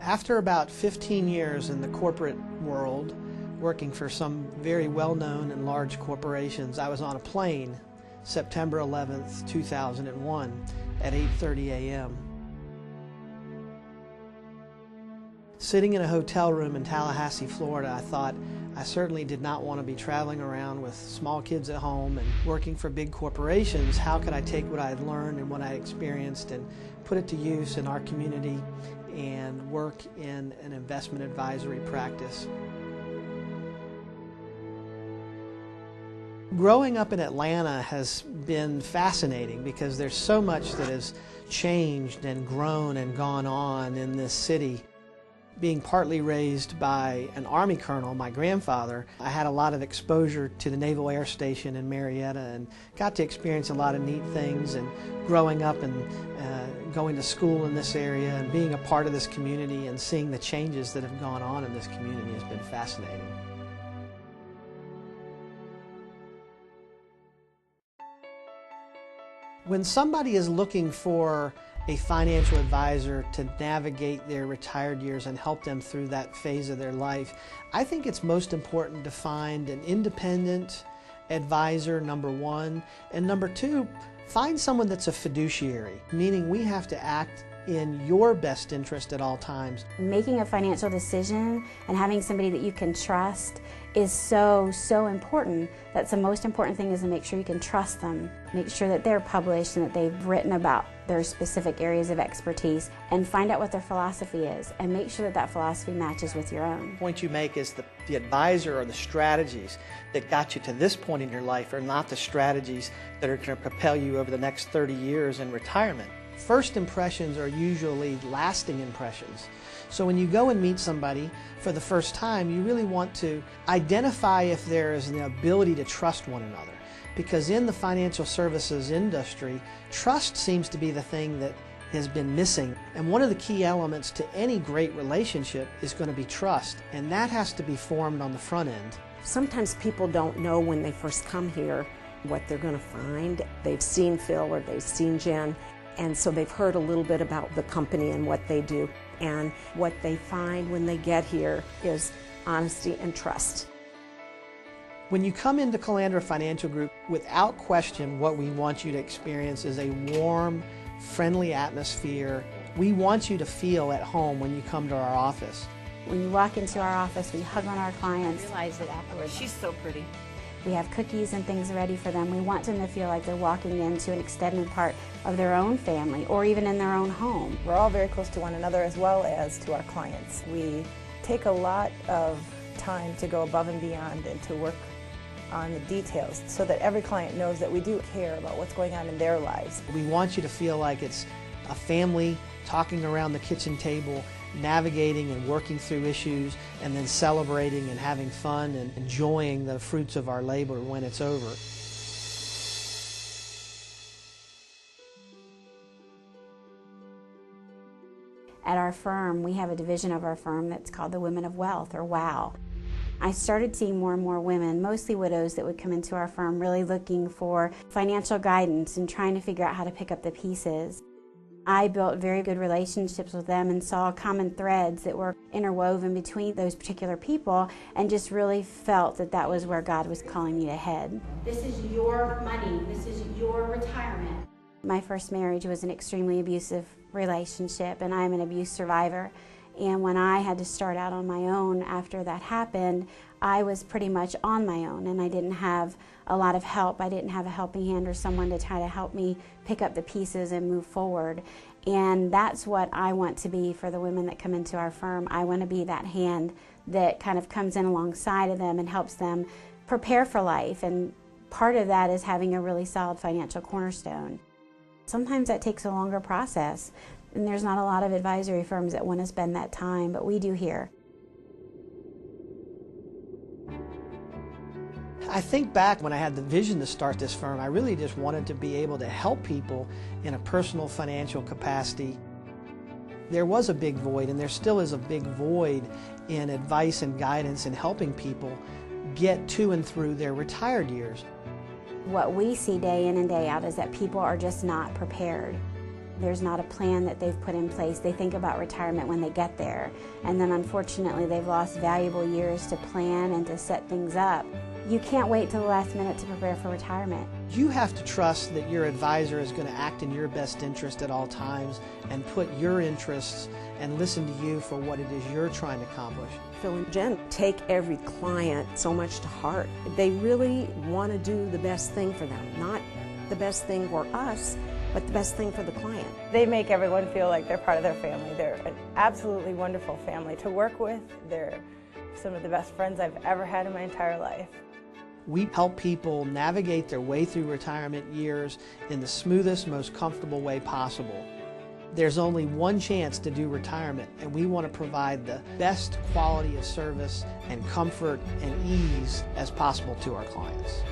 After about 15 years in the corporate world, working for some very well-known and large corporations, I was on a plane September 11th, 2001 at 8:30 a.m. Sitting in a hotel room in Tallahassee, Florida, I thought I certainly did not want to be traveling around with small kids at home and working for big corporations. How could I take what I had learned and what I experienced and put it to use in our community and work in an investment advisory practice? Growing up in Atlanta has been fascinating because there's so much that has changed and grown and gone on in this city. Being partly raised by an Army colonel, my grandfather, I had a lot of exposure to the Naval Air Station in Marietta and got to experience a lot of neat things. And growing up and going to school in this area and being a part of this community and seeing the changes that have gone on in this community has been fascinating. When somebody is looking for a financial advisor to navigate their retired years and help them through that phase of their life, I think it's most important to find an independent advisor, number one, and number two, find someone that's a fiduciary, meaning we have to act in your best interest at all times. Making a financial decision and having somebody that you can trust is so important. That's the most important thing, is to make sure you can trust them. Make sure that they're published and that they've written about their specific areas of expertise, and find out what their philosophy is and make sure that that philosophy matches with your own. The point you make is the advisor or the strategies that got you to this point in your life are not the strategies that are going to propel you over the next 30 years in retirement. First impressions are usually lasting impressions. So when you go and meet somebody for the first time, you really want to identify if there is an ability to trust one another. Because in the financial services industry, trust seems to be the thing that has been missing. And one of the key elements to any great relationship is going to be trust. And that has to be formed on the front end. Sometimes people don't know when they first come here what they're going to find. They've seen Phil or they've seen Jen, and so they've heard a little bit about the company and what they do. And what they find when they get here is honesty and trust. When you come into Calandra Financial Group, without question, what we want you to experience is a warm, friendly atmosphere. We want you to feel at home when you come to our office. When you walk into our office, we hug on our clients. Realize it afterwards. She's so pretty. We have cookies and things ready for them. We want them to feel like they're walking into an extended part of their own family or even in their own home. We're all very close to one another as well as to our clients. We take a lot of time to go above and beyond and to work on the details so that every client knows that we do care about what's going on in their lives. We want you to feel like it's a family talking around the kitchen table, navigating and working through issues, and then celebrating and having fun and enjoying the fruits of our labor when it's over. At our firm, we have a division of our firm that's called the Women of Wealth, or WOW. I started seeing more and more women, mostly widows, that would come into our firm really looking for financial guidance and trying to figure out how to pick up the pieces. I built very good relationships with them and saw common threads that were interwoven between those particular people, and just really felt that that was where God was calling me to head. This is your money. This is your retirement. My first marriage was an extremely abusive relationship, and I'm an abuse survivor. And when I had to start out on my own after that happened, I was pretty much on my own, and I didn't have a lot of help. I didn't have a helping hand or someone to try to help me pick up the pieces and move forward. And that's what I want to be for the women that come into our firm. I want to be that hand that kind of comes in alongside of them and helps them prepare for life. And part of that is having a really solid financial cornerstone. Sometimes that takes a longer process, and there's not a lot of advisory firms that want to spend that time, but we do here. I think back when I had the vision to start this firm, I really just wanted to be able to help people in a personal financial capacity. There was a big void, and there still is a big void in advice and guidance and helping people get to and through their retired years. What we see day in and day out is that people are just not prepared. There's not a plan that they've put in place. They think about retirement when they get there, and then unfortunately they've lost valuable years to plan and to set things up. You can't wait till the last minute to prepare for retirement. You have to trust that your advisor is going to act in your best interest at all times and put your interests and listen to you for what it is you're trying to accomplish. Phil and Jen take every client so much to heart. They really want to do the best thing for them, not the best thing for us, but the best thing for the client. They make everyone feel like they're part of their family. They're an absolutely wonderful family to work with. They're some of the best friends I've ever had in my entire life. We help people navigate their way through retirement years in the smoothest, most comfortable way possible. There's only one chance to do retirement, and we want to provide the best quality of service and comfort and ease as possible to our clients.